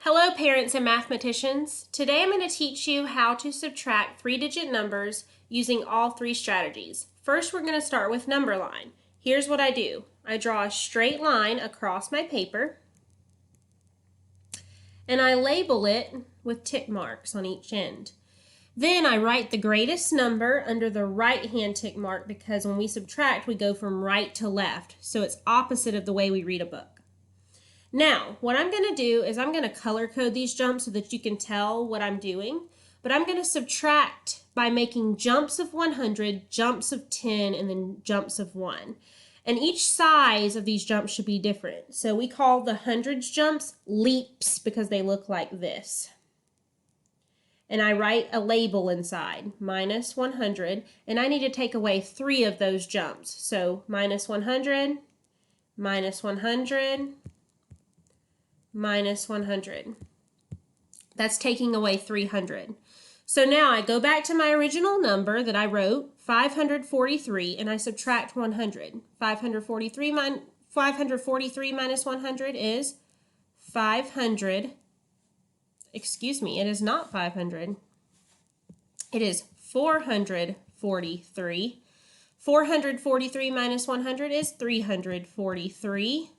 Hello parents and mathematicians. Today I'm going to teach you how to subtract three-digit numbers using all three strategies. First we're going to start with number line. Here's what I do. I draw a straight line across my paper and I label it with tick marks on each end. Then I write the greatest number under the right hand tick mark because when we subtract we go from right to left, so it's opposite of the way we read a book. Now, what I'm going to do is I'm going to color code these jumps so that you can tell what I'm doing. But I'm going to subtract by making jumps of 100, jumps of 10, and then jumps of 1. And each size of these jumps should be different. So we call the hundreds jumps leaps because they look like this. And I write a label inside, minus 100, and I need to take away 3 of those jumps. So minus 100, minus 100, minus 100. That's taking away 300. So now I go back to my original number that I wrote, 543, and I subtract 100. 543 minus 100 is 500. Excuse me, it is not 500. It is 443. 443 minus 100 is 343.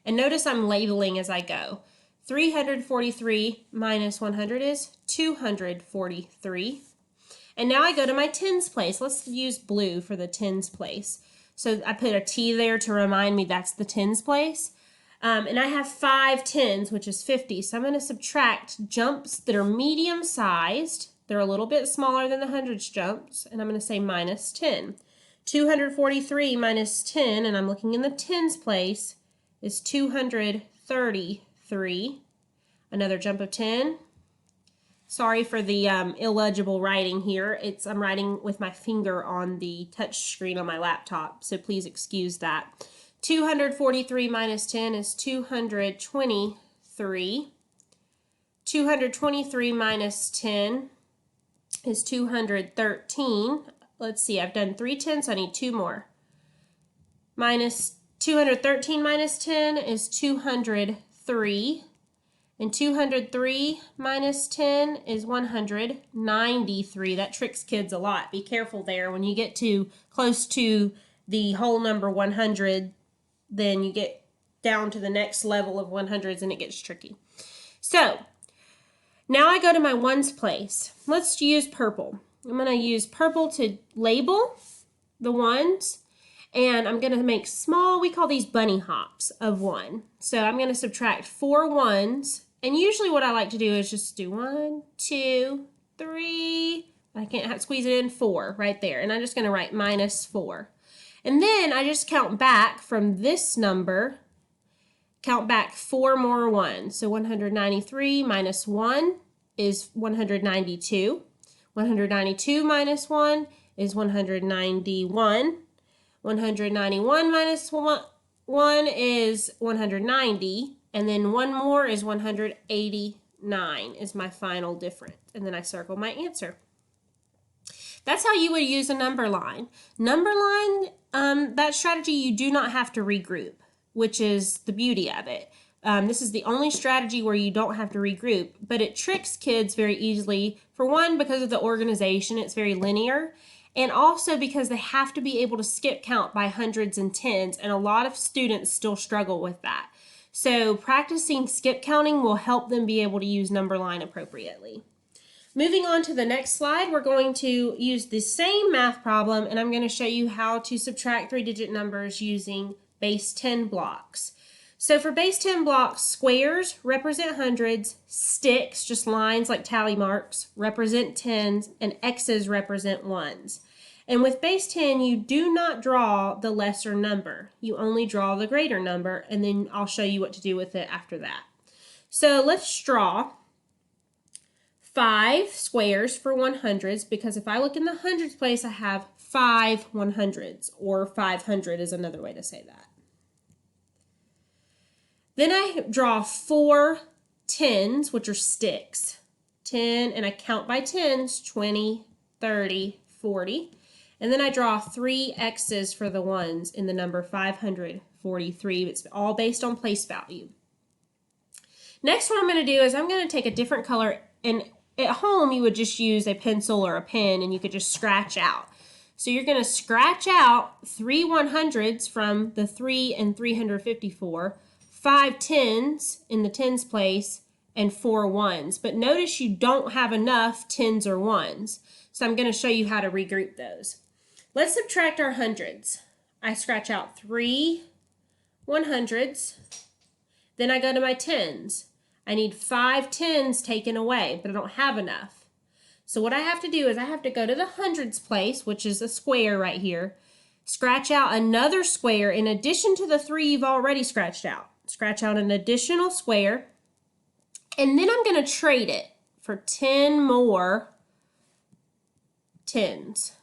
And notice I'm labeling as I go. 343 minus 100 is 243. And now I go to my tens place. Let's use blue for the tens place. So I put a T there to remind me that's the tens place. And I have 5 tens, which is 50. So I'm going to subtract jumps that are medium sized. They're a little bit smaller than the hundreds jumps. And I'm going to say minus 10. 243 minus 10, and I'm looking in the tens place, is 233. Another jump of 10. Sorry for the illegible writing here. I'm writing with my finger on the touch screen on my laptop, so please excuse that. 243 minus 10 is 223. 223 minus 10 is 213. Let's see, I've done 3 tens, so I need 2 more. Minus 213 minus 10 is 203, and 203 minus 10 is 193. That tricks kids a lot. Be careful there. When you get too close to the whole number 100, then you get down to the next level of 100s and it gets tricky. So, now I go to my ones place. Let's use purple. I'm going to use purple to label the ones. And I'm going to make small, we call these bunny hops of 1. So I'm going to subtract 4 ones. And usually what I like to do is just do 1, 2, 3. I can't squeeze it in, 4 right there. And I'm just going to write minus 4. And then I just count back from this number, count back 4 more ones. So 193 minus 1 is 192. 192 minus 1 is 191. 191 minus 1 is 190, and then 1 more is 189 is my final difference. And then I circle my answer. That's how you would use a number line. Number line, that strategy you do not have to regroup, which is the beauty of it. This is the only strategy where you don't have to regroup, but it tricks kids very easily. For one, because of the organization, it's very linear. And also because they have to be able to skip count by hundreds and tens, and a lot of students still struggle with that. So practicing skip counting will help them be able to use number line appropriately. Moving on to the next slide, we're going to use the same math problem, and I'm going to show you how to subtract three-digit numbers using base 10 blocks. So for base 10 blocks, squares represent hundreds, sticks, just lines like tally marks, represent tens, and X's represent ones. And with base 10, you do not draw the lesser number. You only draw the greater number, and then I'll show you what to do with it after that. So let's draw 5 squares for 100s, because if I look in the hundreds place, I have 5 100s, or 500 is another way to say that. Then I draw 4 tens, which are sticks. 10, and I count by tens, 20, 30, 40. And then I draw 3 X's for the ones in the number 543. It's all based on place value. Next, what I'm going to do is I'm going to take a different color, and at home you would just use a pencil or a pen and you could just scratch out. So you're going to scratch out 3 100s from the 3 and 354, 5 10s in the tens place, and 4 1s. But notice you don't have enough 10s or 1s. So I'm going to show you how to regroup those. Let's subtract our hundreds. I scratch out 3 100s. Then I go to my tens. I need 5 10s taken away, but I don't have enough. So what I have to do is I have to go to the hundreds place, which is a square right here, scratch out another square in addition to the 3 you've already scratched out. Scratch out an additional square, and then I'm going to trade it for 10 more 10s,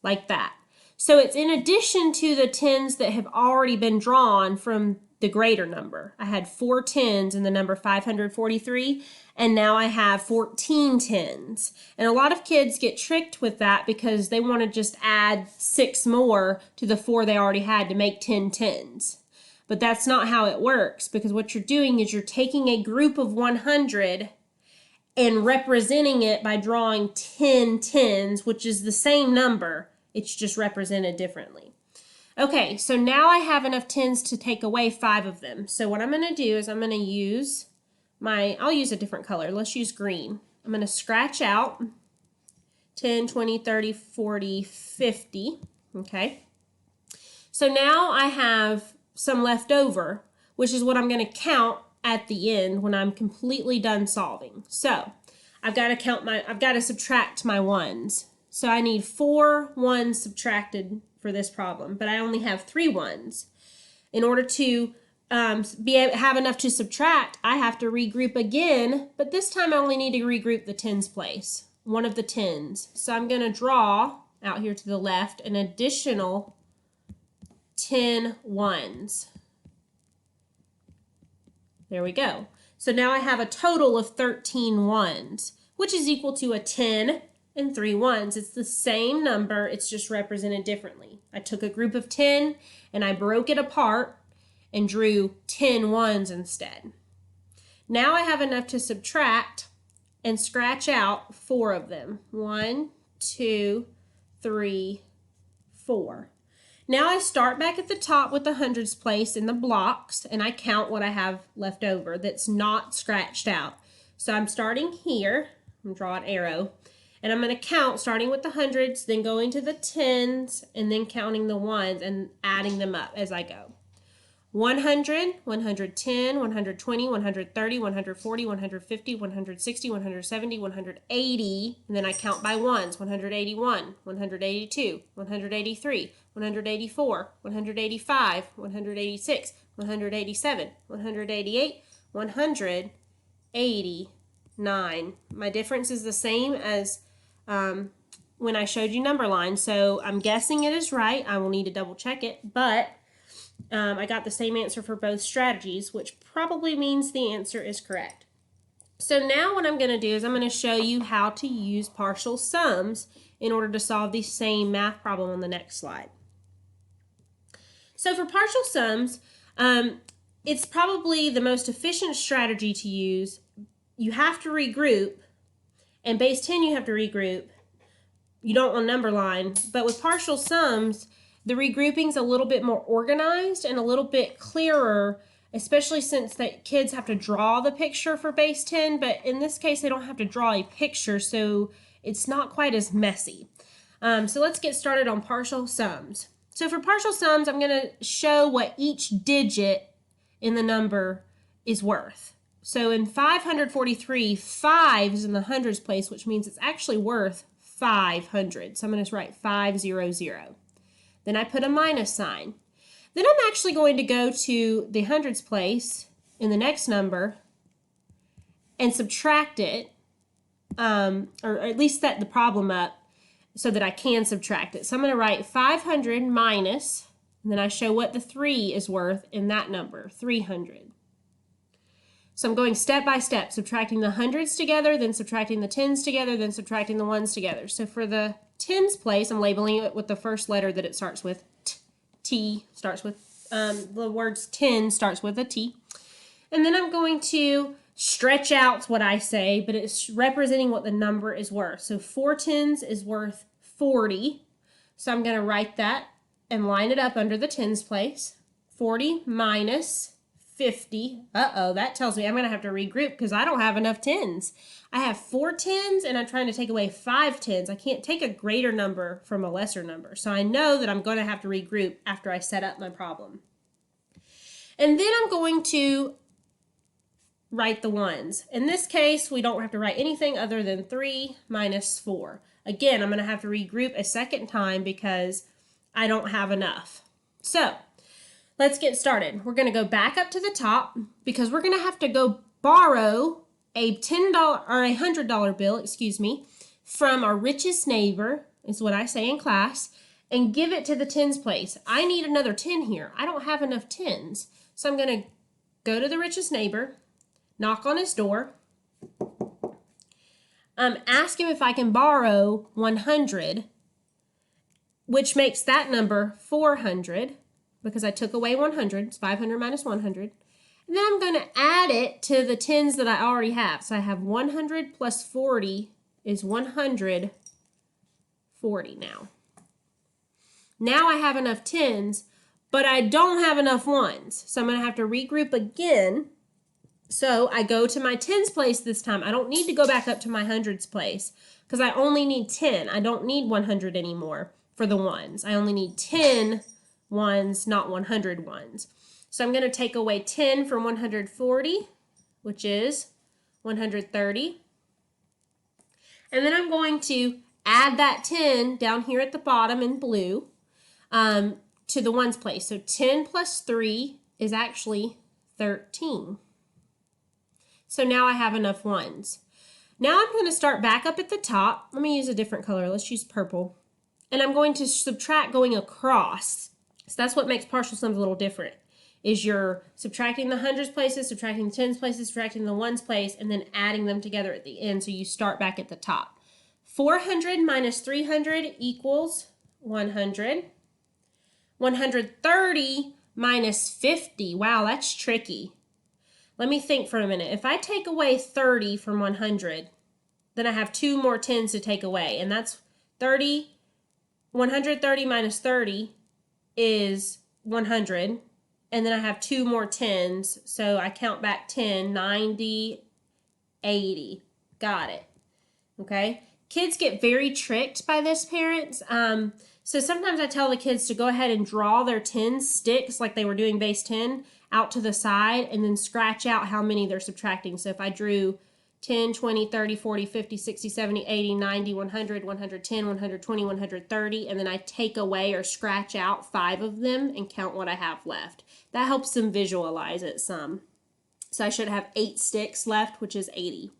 like that. So it's in addition to the 10s that have already been drawn from the greater number. I had 4 10s in the number 543, and now I have 14 10s. And a lot of kids get tricked with that because they want to just add 6 more to the 4 they already had to make 10 10s. But that's not how it works, because what you're doing is you're taking a group of 100 and representing it by drawing 10 10s, which is the same number, it's just represented differently. Okay, so now I have enough 10s to take away 5 of them. So what I'm going to do is I'm going to use I'll use a different color. Let's use green. I'm going to scratch out 10, 20, 30, 40, 50. Okay. So now I have some left over, which is what I'm going to count at the end when I'm completely done solving. So I've got to subtract my ones. So I need 4 1s subtracted for this problem, but I only have 3 1s. In order to have enough to subtract, I have to regroup again, but this time I only need to regroup the tens place, one of the 10s. So I'm going to draw out here to the left an additional 10 1s. There we go. So now I have a total of 13 1s, which is equal to a 10 and 3 1s. It's the same number, it's just represented differently. I took a group of 10 and I broke it apart and drew 10 1s instead. Now I have enough to subtract and scratch out 4 of them. 1, 2, 3, 4. Now I start back at the top with the hundreds place in the blocks, and I count what I have left over that's not scratched out. So I'm starting here, I'm going to draw an arrow, and I'm going to count starting with the hundreds, then going to the tens, and then counting the ones and adding them up as I go. 100, 110, 120, 130, 140, 150, 160, 170, 180, and then I count by ones. 181, 182, 183, 184, 185, 186, 187, 188, 189. My difference is the same as when I showed you number lines, so I'm guessing it is right. I will need to double check it, but I got the same answer for both strategies, which probably means the answer is correct. So now what I'm going to do is I'm going to show you how to use partial sums in order to solve the same math problem on the next slide. So for partial sums, it's probably the most efficient strategy to use. You have to regroup, and base 10 you have to regroup. You don't want number line, but with partial sums, the regrouping's a little bit more organized and a little bit clearer, especially since that kids have to draw the picture for base 10, but in this case they don't have to draw a picture, so it's not quite as messy. So let's get started on partial sums. So for partial sums, I'm going to show what each digit in the number is worth. So in 543, 5 is in the hundreds place, which means it's actually worth 500. So I'm going to write 500. Then I put a minus sign. Then I'm actually going to go to the hundreds place in the next number and subtract it, or at least set the problem up so that I can subtract it. So I'm going to write 500 minus, and then I show what the 3 is worth in that number, 300. So I'm going step by step, subtracting the hundreds together, then subtracting the tens together, then subtracting the ones together. So for the tens place, I'm labeling it with the first letter that it starts with. T starts with, the words 10 starts with a T. And then I'm going to stretch out what I say, but it's representing what the number is worth. So 4 tens is worth 40. So I'm going to write that and line it up under the tens place. 40 minus 50. Uh-oh, that tells me I'm going to have to regroup because I don't have enough tens. I have 4 tens and I'm trying to take away 5 tens. I can't take a greater number from a lesser number. So I know that I'm going to have to regroup after I set up my problem. And then I'm going to write the ones. In this case, we don't have to write anything other than 3 minus 4. Again, I'm going to have to regroup a second time because I don't have enough. So let's get started. We're going to go back up to the top because we're going to have to go borrow a $10 or a $100 bill, excuse me, from our richest neighbor, is what I say in class, and give it to the tens place. I need another 10 here. I don't have enough tens. So I'm going to go to the richest neighbor, knock on his door, ask him if I can borrow 100, which makes that number 400 because I took away 100. It's 500 minus 100. And then I'm going to add it to the tens that I already have. So I have 100 plus 40 is 140 now. Now I have enough tens, but I don't have enough ones. So I'm going to have to regroup again. So I go to my tens place this time. I don't need to go back up to my hundreds place because I only need 10. I don't need 100 anymore for the ones. I only need 10 ones, not 100 ones. So I'm going to take away 10 from 140, which is 130. And then I'm going to add that 10 down here at the bottom in blue to the ones place. So 10 plus 3 is actually 13. So now I have enough ones. Now I'm going to start back up at the top. Let me use a different color. Let's use purple. And I'm going to subtract going across. So that's what makes partial sums a little different, is you're subtracting the hundreds places, subtracting the tens places, subtracting the ones place, and then adding them together at the end. So you start back at the top. 400 minus 300 equals 100. 130 minus 50. Wow, that's tricky. Let me think for a minute. If I take away 30 from 100, then I have 2 more tens to take away. And that's 30. 130 minus 30 is 100. And then I have 2 more tens. So I count back 10, 90, 80. Got it. Okay. Kids get very tricked by this, parents. So sometimes I tell the kids to go ahead and draw their 10 sticks like they were doing base 10 out to the side and then scratch out how many they're subtracting. So if I drew 10, 20, 30, 40, 50, 60, 70, 80, 90, 100, 110, 120, 130, and then I take away or scratch out 5 of them and count what I have left. That helps them visualize it some. So I should have 8 sticks left, which is 80.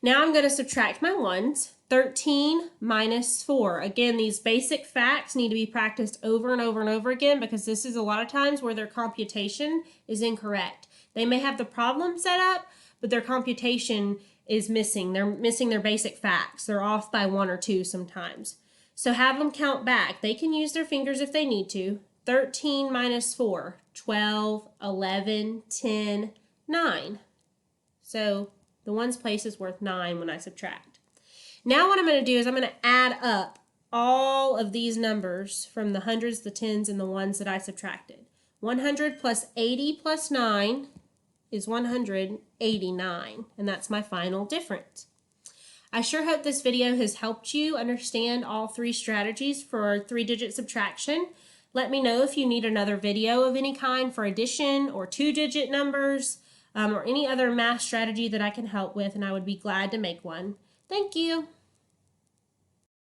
Now I'm going to subtract my ones. 13 minus 4. Again, these basic facts need to be practiced over and over and over again because this is a lot of times where their computation is incorrect. They may have the problem set up, but their computation is missing. They're missing their basic facts. They're off by 1 or 2 sometimes. So have them count back. They can use their fingers if they need to. 13 minus 4, 12, 11, 10, 9. So the ones place is worth 9 when I subtract. Now what I'm going to do is I'm going to add up all of these numbers from the hundreds, the tens, and the ones that I subtracted. 100 plus 80 plus 9 is 189, and that's my final difference. I sure hope this video has helped you understand all 3 strategies for 3-digit subtraction. Let me know if you need another video of any kind for addition or 2-digit numbers or any other math strategy that I can help with, and I would be glad to make one. Thank you.